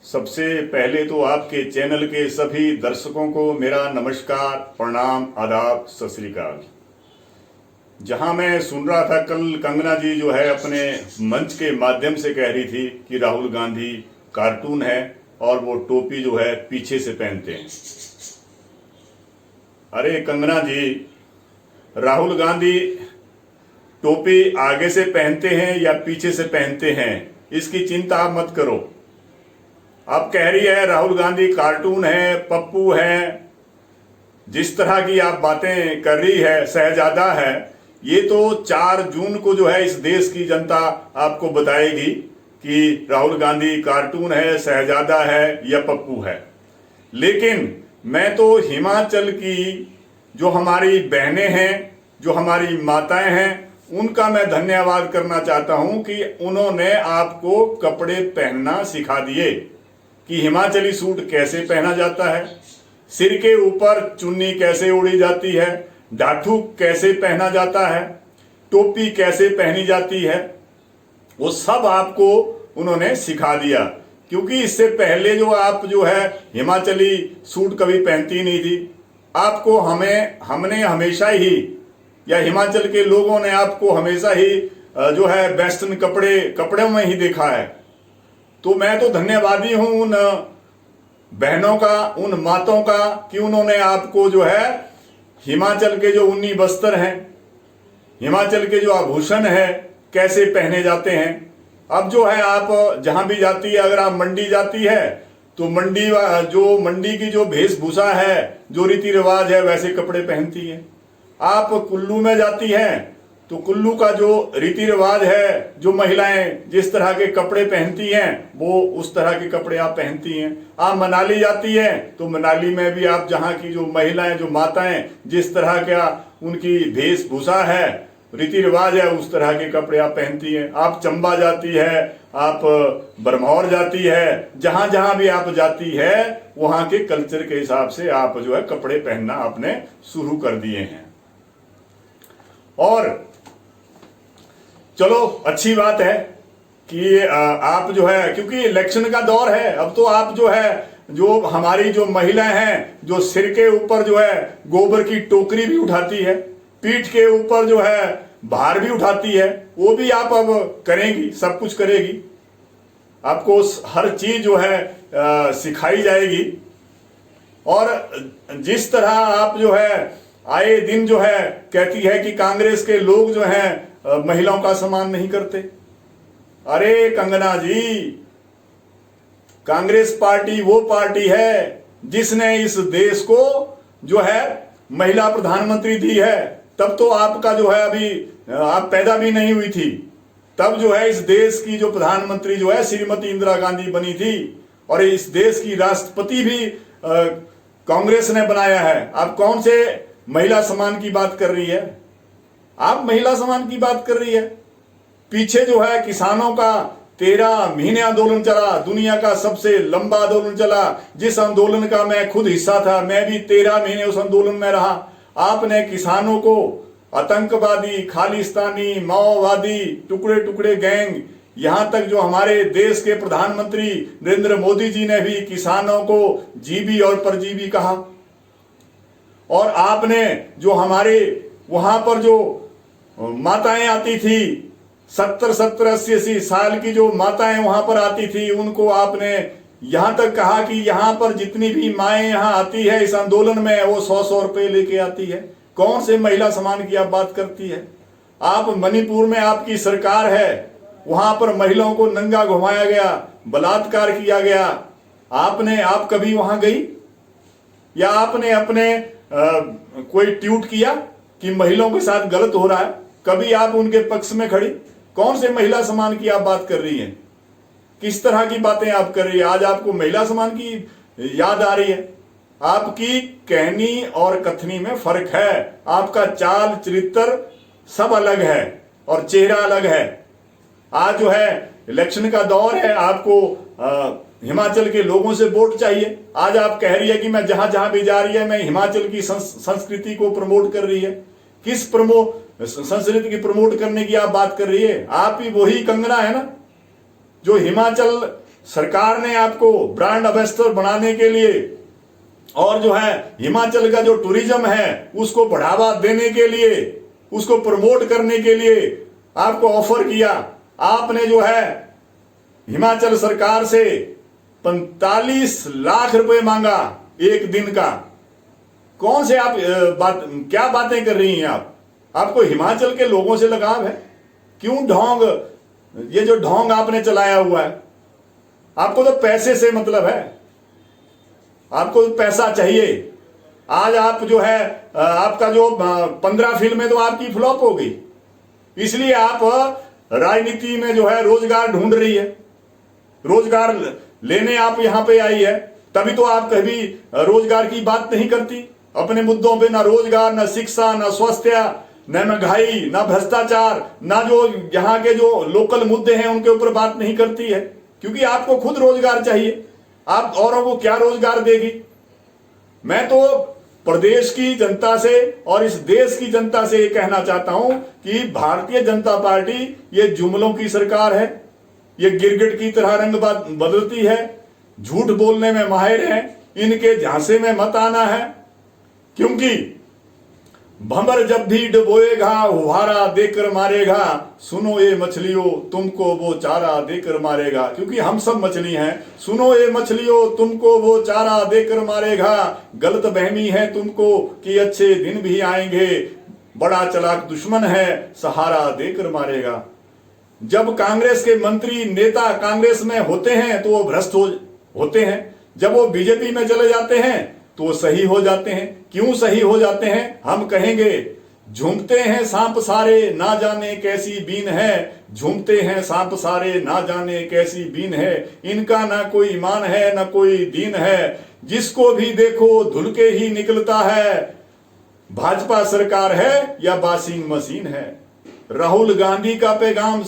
सबसे पहले तो आपके चैनल के सभी दर्शकों को मेरा नमस्कार, प्रणाम, आदाब, सत श्री अकाल। जहां मैं सुन रहा था कल कंगना जी जो है अपने मंच के माध्यम से कह रही थी कि राहुल गांधी कार्टून है और वो टोपी जो है पीछे से पहनते हैं। अरे कंगना जी, राहुल गांधी टोपी आगे से पहनते हैं या पीछे से पहनते हैं इसकी चिंता आप मत करो। आप कह रही है राहुल गांधी कार्टून है, पप्पू है, जिस तरह की आप बातें कर रही है, शहजादा है, ये तो 4 जून को जो है इस देश की जनता आपको बताएगी कि राहुल गांधी कार्टून है, शहजादा है या पप्पू है। लेकिन मैं तो हिमाचल की जो हमारी बहनें हैं, जो हमारी माताएं हैं, उनका मैं धन्यवाद करना चाहता हूं कि उन्होंने आपको कपड़े पहनना सिखा दिए कि हिमाचली सूट कैसे पहना जाता है, सिर के ऊपर चुन्नी कैसे ओढ़ी जाती है, डाठू कैसे पहना जाता है, टोपी कैसे पहनी जाती है, वो सब आपको उन्होंने सिखा दिया। क्योंकि इससे पहले जो आप जो है हिमाचली सूट कभी पहनती नहीं थी। आपको हमने हमेशा ही, या हिमाचल के लोगों ने आपको हमेशा ही जो है वेस्टर्न कपड़ों में ही देखा है। तो मैं तो धन्यवादी हूं उन बहनों का, उन माताओं का कि उन्होंने आपको जो है हिमाचल के जो ऊनी वस्त्र हैं, हिमाचल के जो आभूषण है कैसे पहने जाते हैं। अब जो है आप जहां भी जाती है, अगर आप मंडी जाती है तो मंडी की जो वेशभूषा है, जो रीति रिवाज है, वैसे कपड़े पहनती है। आप कुल्लू में जाती हैं तो कुल्लू का जो रीति रिवाज है, जो महिलाएं जिस तरह के कपड़े पहनती हैं, वो उस तरह के कपड़े आप पहनती हैं। आप मनाली जाती हैं तो मनाली में भी आप जहां की जो महिलाएं, जो माताएं, जिस तरह का उनकी वेशभूषा है, रीति रिवाज है, उस तरह के कपड़े आप पहनती हैं। आप चंबा जाती है, आप बरमौर जाती है, जहां जहां भी आप जाती है वहां के कल्चर के हिसाब से आप जो है कपड़े पहनना आपने शुरू कर दिए हैं। और चलो अच्छी बात है कि आप जो है, क्योंकि इलेक्शन का दौर है, अब तो आप जो है, जो हमारी जो महिलाएं हैं, जो सिर के ऊपर जो है गोबर की टोकरी भी उठाती है, पीठ के ऊपर जो है भार भी उठाती है, वो भी आप अब करेंगी, सब कुछ करेगी। आपको हर चीज जो है सिखाई जाएगी। और जिस तरह आप जो है आए दिन जो है कहती है कि कांग्रेस के लोग जो हैं महिलाओं का सम्मान नहीं करते। अरे कंगना जी, कांग्रेस पार्टी वो पार्टी है जिसने इस देश को जो है महिला प्रधानमंत्री दी है। तब तो आपका जो है अभी आप पैदा भी नहीं हुई थी। तब जो है इस देश की जो प्रधानमंत्री जो है श्रीमती इंदिरा गांधी बनी थी, और इस देश की राष्ट्रपति भी कांग्रेस ने बनाया है। आप कौन से महिला सम्मान की बात कर रही है? आप महिला सम्मान की बात कर रही है। पीछे जो है किसानों का 13 महीने आंदोलन चला, दुनिया का सबसे लंबा आंदोलन चला, जिस आंदोलन का मैं खुद हिस्सा था। मैं भी 13 महीने उस आंदोलन में रहा। आपने किसानों को आतंकवादी, खालिस्तानी, माओवादी, टुकड़े टुकड़े गैंग, यहां तक जो हमारे देश के प्रधानमंत्री नरेंद्र मोदी जी ने भी किसानों को जीवी और परजीवी कहा। और आपने जो हमारे वहां पर जो माताएं आती थी, 70 80 साल की जो माताएं वहां पर आती थी, उनको आपने यहां तक कहा कि यहां पर जितनी भी माएं यहां आती है इस आंदोलन में, वो 100 रुपए लेके आती है। कौन से महिला सम्मान की आप बात करती है? आप मणिपुर में आपकी सरकार है, वहां पर महिलाओं को नंगा घुमाया गया, बलात्कार किया गया। आप कभी वहां गई? या आपने अपने कोई ट्वीट किया कि महिलाओं के साथ गलत हो रहा है? कभी आप उनके पक्ष में खड़ी? कौन से महिला सम्मान की आप बात कर रही हैं? किस तरह की बातें आप कर रही है? आज आपको महिला सम्मान की याद आ रही है? आपकी कहनी और कथनी में फर्क है। आपका चाल चरित्र सब अलग है और चेहरा अलग है। आज जो है इलेक्शन का दौर है, आपको हिमाचल के लोगों से वोट चाहिए। आज आप कह रही है कि मैं जहां जहां भी जा रही है मैं हिमाचल की संस्कृति को प्रमोट कर रही है। किस संस्कृति की प्रमोट करने की आप बात कर रही है? आप ही वही कंगना है ना जो हिमाचल सरकार ने आपको ब्रांड एम्बेसडर बनाने के लिए और जो है हिमाचल का जो टूरिज्म है उसको बढ़ावा देने के लिए, उसको प्रमोट करने के लिए आपको ऑफर किया। आपने जो है हिमाचल सरकार से 45 लाख रुपए मांगा एक दिन का। कौन से आप क्या बातें कर रही हैं आप? आपको हिमाचल के लोगों से लगाव है? क्यों ढोंग, ये जो ढोंग आपने चलाया हुआ है, आपको तो पैसे से मतलब है, आपको पैसा चाहिए। आज आप जो है आपका जो 15 फिल्में तो आपकी फ्लॉप हो गई, इसलिए आप राजनीति में जो है रोजगार ढूंढ रही है, रोजगार लेने आप यहां पे आई है। तभी तो आप कभी रोजगार की बात नहीं करती अपने मुद्दों पे, ना रोजगार, ना शिक्षा, ना स्वास्थ्य, न महंगाई, ना भ्रष्टाचार, ना जो यहाँ के जो लोकल मुद्दे हैं उनके ऊपर बात नहीं करती है, क्योंकि आपको खुद रोजगार चाहिए। आप औरों को क्या रोजगार देगी? मैं तो प्रदेश की जनता से और इस देश की जनता से ये कहना चाहता हूं कि भारतीय जनता पार्टी ये जुमलों की सरकार है, ये गिरगिट की तरह रंग बदलती है, झूठ बोलने में माहिर है, इनके झांसे में मत आना है। क्योंकि भंवर जब भी डुबोएगा हुहारा देकर मारेगा, सुनो ये मछलियों तुमको वो चारा देकर मारेगा। क्योंकि हम सब मछली हैं, सुनो ये मछलियों तुमको वो चारा देकर मारेगा। गलत बहमी है तुमको कि अच्छे दिन भी आएंगे, बड़ा चालाक दुश्मन है सहारा देकर मारेगा। जब कांग्रेस के मंत्री नेता कांग्रेस में होते हैं तो वो भ्रष्ट होते हैं, जब वो बीजेपी में चले जाते हैं तो वो सही हो जाते हैं। क्यों सही हो जाते हैं हम कहेंगे। झूमते हैं सांप सारे ना जाने कैसी बीन है, झूमते हैं सांप सारे ना जाने कैसी बीन है। इनका ना कोई ईमान है ना कोई दीन है, जिसको भी देखो धुल के ही निकलता है। भाजपा सरकार है या वाशिंग मशीन है। राहुल गांधी का पैगाम